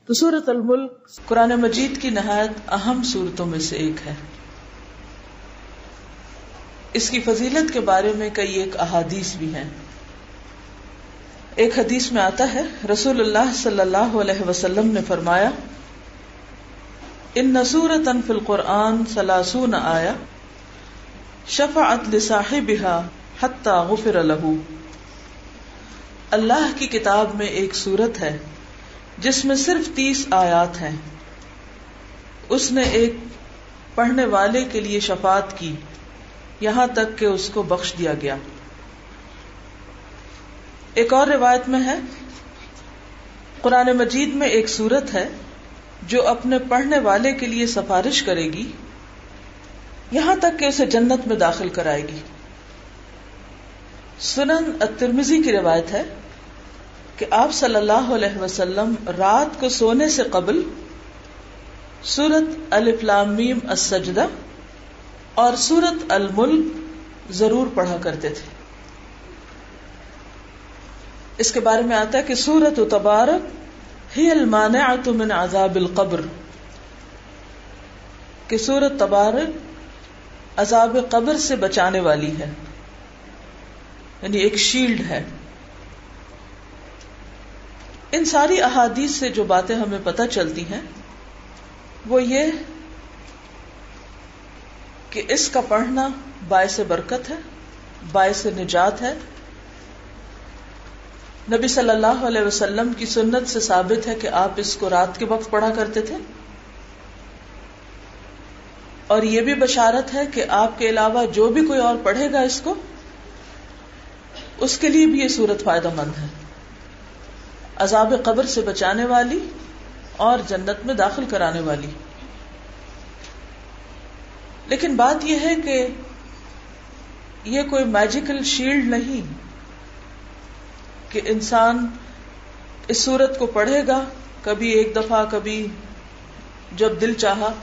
تو سورۃ الملک قرآن مجید کی نہایت اہم سورتوں میں سے ایک ہے. اس کی فضیلت کے بارے میں کئی ایک احادیث بھی ہیں. ایک حدیث میں آتا ہے رسول اللہ صلی اللہ علیہ وسلم نے فرمایا ان سورۃ فی القرآن 30 آیہ شفعت لصاحبها حتی غفر له. اللہ کی کتاب میں ایک سورت ہے جس میں صرف 30 آیات ہیں. اس نے ایک پڑھنے والے کے لیے شفاعت کی یہاں تک کہ اس کو بخش دیا گیا. ایک اور روایت میں ہے قرآن مجید میں ایک سورت ہے جو اپنے پڑھنے والے کے لیے سفارش کرے گی یہاں تک کہ اسے جنت میں داخل کرائے گی. سنن الترمذی کی روایت ہے کہ آپ صلی اللہ علیہ وسلم رات کو سونے سے قبل سورۃ الف لام میم السجدہ اور سورۃ الملک ضرور پڑھا کرتے تھے. اس کے بارے میں آتا ہے کہ سورۃ تبارک ہی المانعۃ من عذاب القبر، کہ سورۃ تبارک عذاب قبر سے بچانے والی ہے، یعنی ایک شیلڈ ہے. ان ساری احادیث سے جو باتیں ہمیں پتہ چلتی ہیں وہ یہ کہ اس کا پڑھنا باعث برکت ہے، باعث نجات ہے. نبی صلی اللہ علیہ وسلم کی سنت سے ثابت ہے کہ آپ اس کو رات کے وقت پڑھا کرتے تھے، اور یہ بھی بشارت ہے کہ آپ کے علاوہ جو بھی کوئی اور پڑھے گا اس کو، اس کے لیے بھی یہ سورت فائدہ مند ہے، عذاب قبر سے بچانے والی اور جنت میں داخل کرانے والی. لیکن بات یہ ہے کہ یہ کوئی میجیکل شیلڈ نہیں کہ انسان اس سورت کو پڑھے گا کبھی ایک دفعہ، کبھی جب دل چاہا،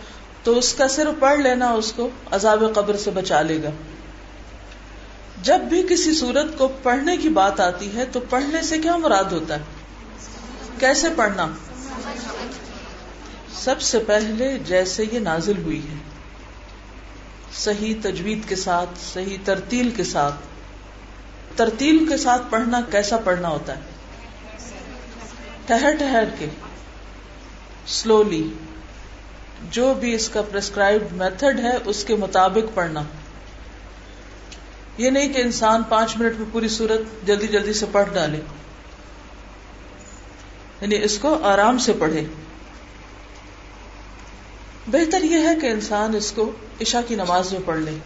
تو اس کا صرف پڑھ لینا اس کو عذاب قبر سے بچا لے گا. جب بھی کسی سورت کو پڑھنے کی بات آتی ہے تو پڑھنے سے کیا مراد ہوتا ہے؟ کیسے پڑھنا؟ سب سے پہلے جیسے یہ نازل ہوئی ہے، صحیح تجوید کے ساتھ، صحیح ترتیل کے ساتھ. ترتیل کے ساتھ پڑھنا کیسا پڑھنا ہوتا ہے؟ ٹھہر ٹھہر کے، سلولی، جو بھی اس کا پرسکرائبڈ میتھڈ ہے اس کے مطابق پڑھنا. یہ نہیں کہ انسان 5 منٹ میں پوری سورت جلدی جلدی سے پڑھ ڈالے، یعنی اس کو آرام سے پڑھے. بہتر یہ ہے کہ انسان اس کو عشاء کی نماز میں پڑھ لے.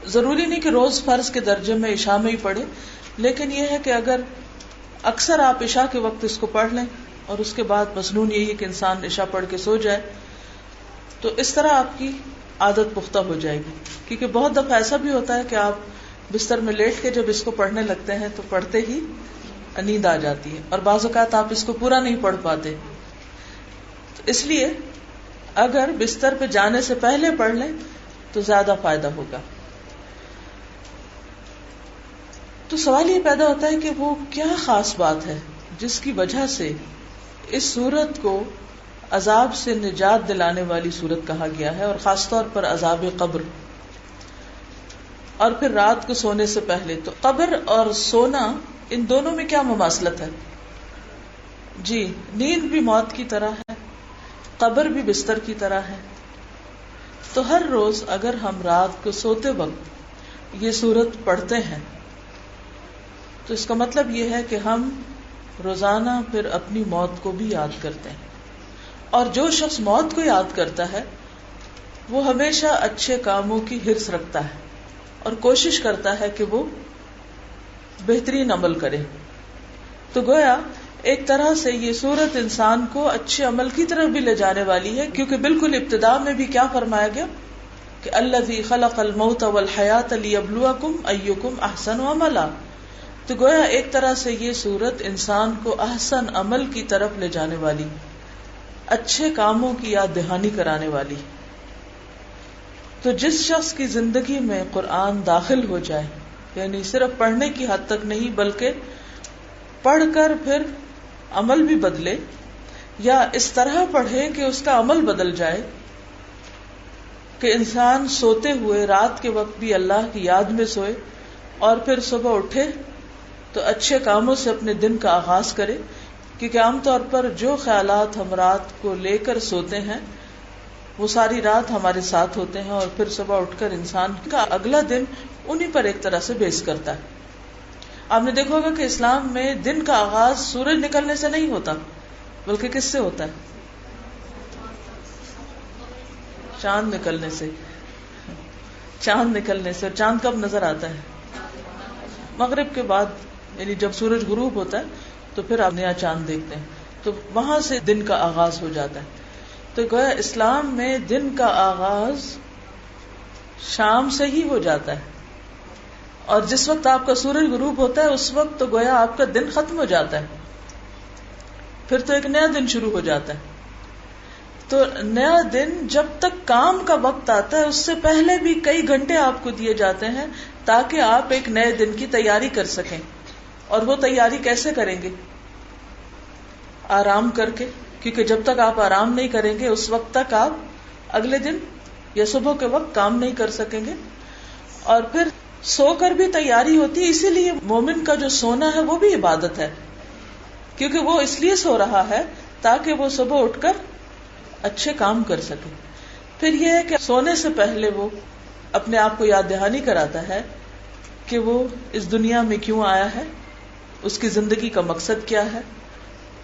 ضروری نہیں کہ روز فرض کے درجے میں عشاء میں ہی پڑھے، لیکن یہ ہے کہ اگر اکثر آپ عشاء کے وقت اس کو پڑھ لیں اور اس کے بعد مسنون یہی ہے کہ انسان عشاء پڑھ کے سو جائے، تو اس طرح آپ کی عادت پختہ ہو جائے گی. کیونکہ بہت دفعہ ایسا بھی ہوتا ہے کہ آپ بستر میں لیٹ کے جب اس کو پڑھنے لگتے ہیں تو پڑھتے ہی نیند آ جاتی ہے، اور بعض اوقات آپ اس کو پورا نہیں پڑھ پاتے. تو اس لیے اگر بستر پہ جانے سے پہلے پڑھ لیں تو زیادہ فائدہ ہوگا. تو سوال یہ پیدا ہوتا ہے کہ وہ کیا خاص بات ہے جس کی وجہ سے اس سورت کو عذاب سے نجات دلانے والی سورت کہا گیا ہے، اور خاص طور پر عذاب قبر، اور پھر رات کو سونے سے پہلے. تو قبر اور سونا، ان دونوں میں کیا مماثلت ہے؟ جی، نیند بھی موت کی طرح ہے، قبر بھی بستر کی طرح ہے. تو ہر روز اگر ہم رات کو سوتے وقت یہ سورت پڑھتے ہیں تو اس کا مطلب یہ ہے کہ ہم روزانہ پھر اپنی موت کو بھی یاد کرتے ہیں. اور جو شخص موت کو یاد کرتا ہے وہ ہمیشہ اچھے کاموں کی حرص رکھتا ہے اور کوشش کرتا ہے کہ وہ بہترین عمل کرے. تو گویا ایک طرح سے یہ سورت انسان کو اچھے عمل کی طرف بھی لے جانے والی ہے، کیونکہ بالکل ابتدا میں بھی کیا فرمایا گیا کہ الذی خلق الموت والحیات لیبلوکم ایکم احسن عملا. تو گویا ایک طرح سے یہ سورت انسان کو احسن عمل کی طرف لے جانے والی، اچھے کاموں کی یاد دہانی کرانے والی. تو جس شخص کی زندگی میں قرآن داخل ہو جائے، یعنی صرف پڑھنے کی حد تک نہیں بلکہ پڑھ کر پھر عمل بھی بدلے، یا اس طرح پڑھے کہ اس کا عمل بدل جائے کہ انسان سوتے ہوئے رات کے وقت بھی اللہ کی یاد میں سوئے اور پھر صبح اٹھے تو اچھے کاموں سے اپنے دن کا آغاز کرے. کیونکہ عام طور پر جو خیالات ہم رات کو لے کر سوتے ہیں وہ ساری رات ہمارے ساتھ ہوتے ہیں اور پھر صبح اٹھ کر انسان کا اگلا دن انہی پر ایک طرح سے بیس کرتا ہے. آپ نے دیکھا ہوگا کہ اسلام میں دن کا آغاز سورج نکلنے سے نہیں ہوتا بلکہ کس سے ہوتا ہے؟ چاند نکلنے سے. چاند نکلنے سے. اور چاند کب نظر آتا ہے؟ مغرب کے بعد، یعنی جب سورج غروب ہوتا ہے تو پھر آپ نیا چاند دیکھتے ہیں، تو وہاں سے دن کا آغاز ہو جاتا ہے. تو گویا اسلام میں دن کا آغاز شام سے ہی ہو جاتا ہے، اور جس وقت آپ کا سورج غروب ہوتا ہے اس وقت تو گویا آپ کا دن ختم ہو جاتا ہے، پھر تو ایک نیا دن شروع ہو جاتا ہے. تو نیا دن جب تک کام کا وقت آتا ہے اس سے پہلے بھی کئی گھنٹے آپ کو دیے جاتے ہیں تاکہ آپ ایک نئے دن کی تیاری کر سکیں. اور وہ تیاری کیسے کریں گے؟ آرام کر کے، کیونکہ جب تک آپ آرام نہیں کریں گے اس وقت تک آپ اگلے دن یا صبح کے وقت کام نہیں کر سکیں گے. اور پھر سو کر بھی تیاری ہوتی ہے. اسی لیے مومن کا جو سونا ہے وہ بھی عبادت ہے، کیونکہ وہ اس لیے سو رہا ہے تاکہ وہ صبح اٹھ کر اچھے کام کر سکے. پھر یہ ہے کہ سونے سے پہلے وہ اپنے آپ کو یاد دہانی کراتا ہے کہ وہ اس دنیا میں کیوں آیا ہے، اس کی زندگی کا مقصد کیا ہے،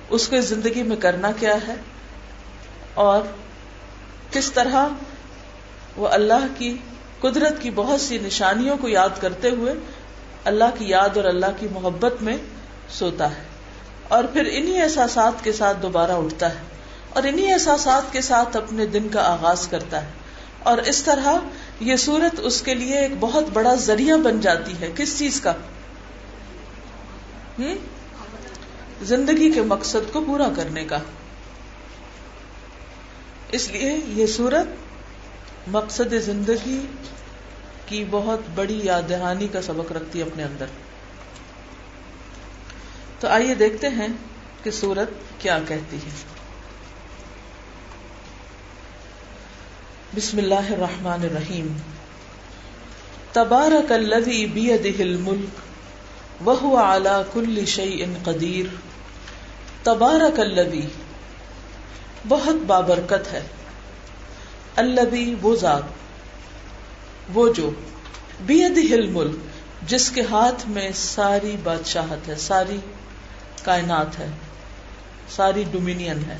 اس کو اس زندگی میں کرنا کیا ہے، اور کس طرح وہ اللہ کی قدرت کی بہت سی نشانیوں کو یاد کرتے ہوئے اللہ کی یاد اور اللہ کی محبت میں سوتا ہے. اور پھر انہی احساسات کے ساتھ دوبارہ اٹھتا ہے اور انہی احساسات کے ساتھ اپنے دن کا آغاز کرتا ہے. اور اس طرح یہ سورت اس کے لیے ایک بہت بڑا ذریعہ بن جاتی ہے. کس چیز کا؟ زندگی کے مقصد کو پورا کرنے کا. اس لیے یہ سورت مقصد زندگی کی بہت بڑی یاد دہانی کا سبق رکھتی ہے اپنے اندر. تو آئیے دیکھتے ہیں کہ سورت کیا کہتی ہے. بسم اللہ الرحمن الرحیم. تبارک الذی بیدہ الملک وہو علی کل شیء قدیر. تبارک الذی، بہت بابرکت ہے، الذی وہ ذات، وہ جو، بیدہ الملک جس کے ہاتھ میں ساری بادشاہت ہے، ساری کائنات ہے، ساری ڈومینین ہے.